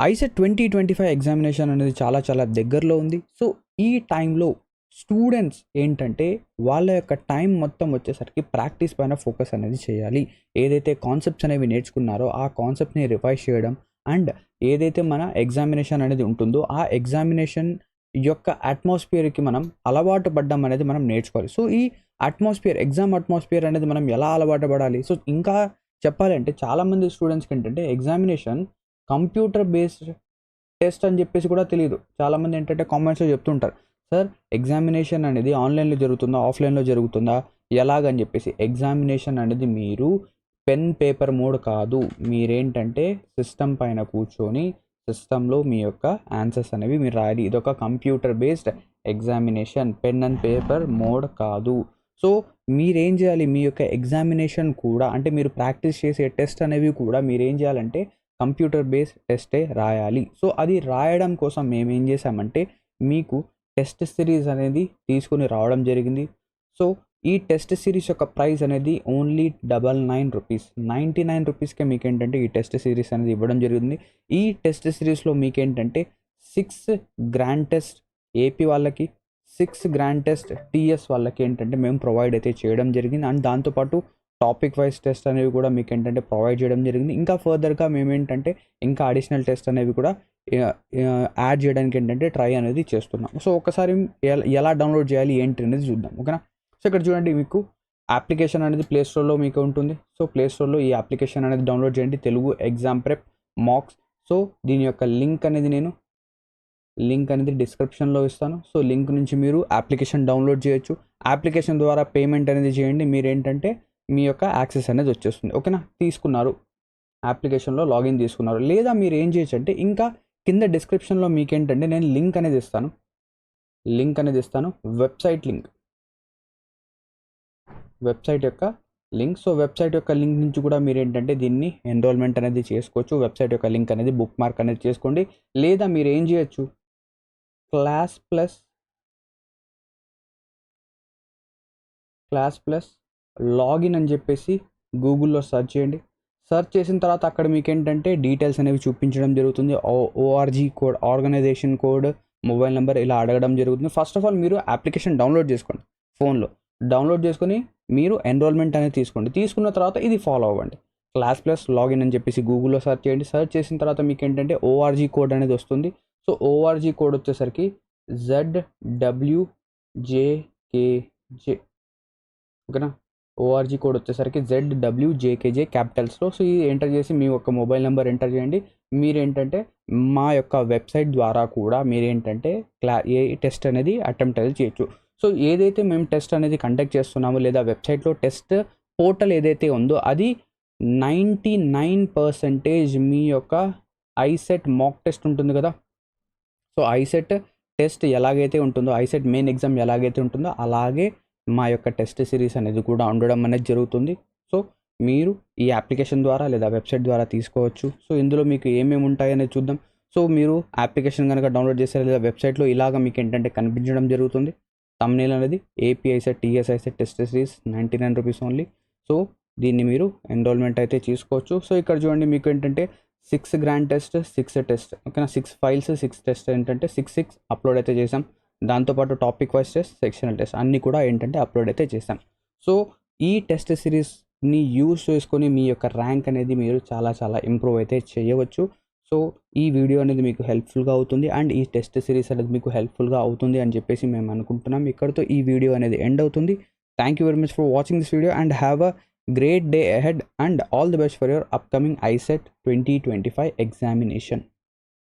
ICET 2025 examination అనేది చాలా చాలా దగ్గరలో ఉంది. సో, ఈ టైంలో స్టూడెంట్స్ ఏంటంటే, వాళ్ళ యొక్క టైం మొత్తం వచ్చేసరికి ప్రాక్టీస్ పైన ఫోకస్ అనేది చేయాలి. ఏదైతే కాన్సెప్ట్స్ అనేవి నేర్చుకున్నారో, ఆ కాన్సెప్ట్‌ని రివైజ్ చేయడం అండ్ ఏదైతే మన ఎగ్జామినేషన్ అనేది ఉంటుందో, ఆ ఎగ్జామినేషన్ యొక్క అట్మాస్ఫియర్‌కి మనం అలవాటు పడ్డం అనేది మనం నేర్చుకోవాలి. సో, ఈ ఎగ్జామ్ అట్మాస్ఫియర్ అనేది మనం ఎలా అలవాటు పడాలి? సో, ఇంకా చెప్పాలంటే చాలామంది స్టూడెంట్స్‌కి ఏంటంటే ఎగ్జామినేషన్ కంప్యూటర్ బేస్డ్ టెస్ట్ అని చెప్పేసి కూడా తెలీదు. చాలామంది ఏంటంటే కామెంట్స్‌లో చెప్తుంటారు. సార్ ఎగ్జామినేషన్ అనేది ఆన్‌లైన్‌లో జరుగుతుందా? ఆఫ్‌లైన్‌లో జరుగుతుందా? ఎలాగని చెప్పేసి. ఎగ్జామినేషన్ అనేది మీరు పెన్, పేపర్ మోడ్ కాదు. మీరేంటంటే సిస్టమ్ పైన కూర్చొని సిస్టమ్‌లో మీ యొక్క ఆన్సర్స్ అనేవి మీరు రాయాలి. ఇదొక computer based examination. Pen and paper mode కాదు. సో, మీరేం చేయాలి? మీ యొక్క ఎగ్జామినేషన్ కూడా అంటే మీరు ప్రాక్టీస్ చేసే టెస్ట్ అనేవి కూడా మీరేం చేయాలంటే కంప్యూటర్ బేస్డ్ టెస్టే రాయాలి. సో, అది రాయడం కోసం మేమేం చేసామంటే మీకు టెస్ట్ సిరీస్ అనేది తీసుకొని రావడం జరిగింది. సో, ఈ టెస్ట్ సిరీస్ యొక్క ప్రైస్ అనేది ఓన్లీ రూ. 99కే మీకేంటంటే ఈ టెస్ట్ సిరీస్ అనేది ఇవ్వడం జరిగింది. ఈ టెస్ట్ సిరీస్‌లో మీకేంటంటే 6 గ్రాండ్ టెస్ట్ ఏపీ వాళ్ళకి, 6 గ్రాండ్ టెస్ట్ టీఎస్ వాళ్ళకి ఏంటంటే మేము ప్రొవైడ్ అయితే చేయడం జరిగింది. అండ్ దాంతోపాటు టాపిక్ వైజ్ టెస్ట్ అనేవి కూడా మీకేంటంటే ప్రొవైడ్ చేయడం జరిగింది. ఇంకా ఫర్దర్‌గా మేమేంటంటే ఇంకా అడిషనల్ టెస్ట్ అనేవి కూడా యాడ్ చేయడానికి ఏంటంటే ట్రై అనేది చేస్తున్నాం. సో, ఒకసారి ఎలా డౌన్లోడ్ చేయాలి ఏంటి అనేది చూద్దాం. ఓకేనా? సో, ఇక్కడ చూడండి మీకు అప్లికేషన్ అనేది ప్లే స్టోర్‌లో మీకు ఉంటుంది. సో, ప్లే స్టోర్‌లో ఈ అప్లికేషన్ అనేది డౌన్లోడ్ చేయండి. Telugu exam prep max. So, దీని యొక్క లింక్ అనేది డిస్క్రిప్షన్‌లో ఇస్తాను. సో, లింక్ నుంచి మీరు అప్లికేషన్ డౌన్లోడ్ చేయొచ్చు. అప్లికేషన్ ద్వారా పేమెంట్ అనేది చేయండి. మీరేంటంటే మీ యొక్క యాక్సెస్ అనేది వచ్చేస్తుంది. ఓకేనా? తీసుకున్నారు. అప్లికేషన్‌లో లాగిన్ తీసుకున్నారు. లేదా మీరు ఏం చేయొచ్చు అంటే ఇంకా కింద డిస్క్రిప్షన్‌లో మీకేంటంటే నేను లింక్ అనేది ఇస్తాను. వెబ్‌సైట్ యొక్క లింక్. సో, వెబ్‌సైట్ యొక్క లింక్ నుంచి కూడా మీరేంటంటే దీన్ని ఎన్రోల్‌మెంట్ అనేది చేసుకోవచ్చు. వెబ్‌సైట్ యొక్క లింక్ అనేది బుక్ మార్క్ అనేది చేసుకోండి. లేదా మీరు ఏం చేయొచ్చు క్లాస్ ప్లస్ లాగిన్ అని చెప్పేసి గూగుల్‌లో సెర్చ్ చేయండి. సెర్చ్ చేసిన తర్వాత అక్కడ మీకేంటంటే డీటెయిల్స్ అనేవి చూపించడం జరుగుతుంది. ORG code, organization code, mobile number ఇలా అడగడం జరుగుతుంది. ఫస్ట్ ఆఫ్ ఆల్ మీరు అప్లికేషన్ డౌన్లోడ్ చేసుకోండి. ఫోన్లో డౌన్లోడ్ చేసుకొని మీరు ఎన్రోల్మెంట్ అనేది తీసుకోండి. తీసుకున్న తర్వాత ఇది ఫాలో అవ్వండి. క్లాస్ ప్లస్ లాగిన్ అని చెప్పేసి గూగుల్‌లో సెర్చ్ చేయండి. సెర్చ్ చేసిన తర్వాత మీకు ఏంటంటే ఓఆర్జీ కోడ్ అనేది వస్తుంది. సో, ఓఆర్జీ కోడ్ వచ్చేసరికి ZWJKJ. ఓకేనా? ఓఆర్జీ కోడ్ వచ్చేసరికి ZWJKJ క్యాపిటల్స్‌లో. సో, ఇది ఎంటర్ చేసి మీ యొక్క మొబైల్ నెంబర్ ఎంటర్ చేయండి. మీరేంటంటే మా యొక్క వెబ్‌సైట్ ద్వారా కూడా మీరేంటంటే ఏ టెస్ట్ అనేది అటెంప్ట్ అనేది చేయొచ్చు. సో, ఏదైతే మేము టెస్ట్ అనేది కండక్ట్ చేస్తున్నామో లేదా వెబ్‌సైట్‌లో టెస్ట్ పోర్టల్ ఏదైతే ఉందో అది 99% మీ యొక్క ఐసెట్ మాక్ టెస్ట్ ఉంటుంది కదా! సో, ఐసెట్ టెస్ట్ ఎలాగైతే ఉంటుందో, ఐసెట్ మెయిన్ ఎగ్జామ్ ఎలాగైతే ఉంటుందో అలాగే మా యొక్క టెస్ట్ సిరీస్ అనేది కూడా ఉండడం అనేది జరుగుతుంది. సో, మీరు ఈ అప్లికేషన్ ద్వారా లేదా వెబ్‌సైట్ ద్వారా తీసుకోవచ్చు. సో, ఇందులో మీకు ఏమేమి ఉంటాయనేది చూద్దాం. సో, మీరు అప్లికేషన్ గనక డౌన్లోడ్ చేశారు లేదా వెబ్‌సైట్‌లో ఇలాగ మీకేంటంటే కనిపించడం జరుగుతుంది. థంబ్‌నెయిల్ అనేది AP ICET, TS ICET test series రూ. 99 ఓన్లీ. సో, దీన్ని మీరు ఎన్రోల్‌మెంట్ అయితే తీసుకోవచ్చు. సో, ఇక్కడ చూడండి మీకు ఏంటంటే 6 గ్రాండ్ టెస్ట్, 6 టెస్ట్. ఓకేనా? 6 ఫైల్స్, 6 టెస్ట్ ఏంటంటే 6 అప్లోడ్ అయితే చేసాం. దాంతోపాటు topic wise test, sectional test అన్నీ కూడా ఏంటంటే అప్లోడ్ అయితే చేసాం. సో, ఈ టెస్ట్ సిరీస్‌ని యూజ్ చేసుకొని మీ యొక్క ర్యాంక్ అనేది మీరు చాలా చాలా ఇంప్రూవ్ అయితే చేయవచ్చు. సో, ఈ వీడియో అనేది మీకు హెల్ప్‌ఫుల్‌గా అవుతుంది అండ్ ఈ టెస్ట్ సిరీస్ అనేది మీకు హెల్ప్‌ఫుల్‌గా అవుతుంది అని చెప్పేసి మేము అనుకుంటున్నాం. ఇక్కడితో ఈ వీడియో అనేది ఎండ్ అవుతుంది. Thank you very much for watching this video and have a great day ahead and all the best for your upcoming ICET 2025 examination.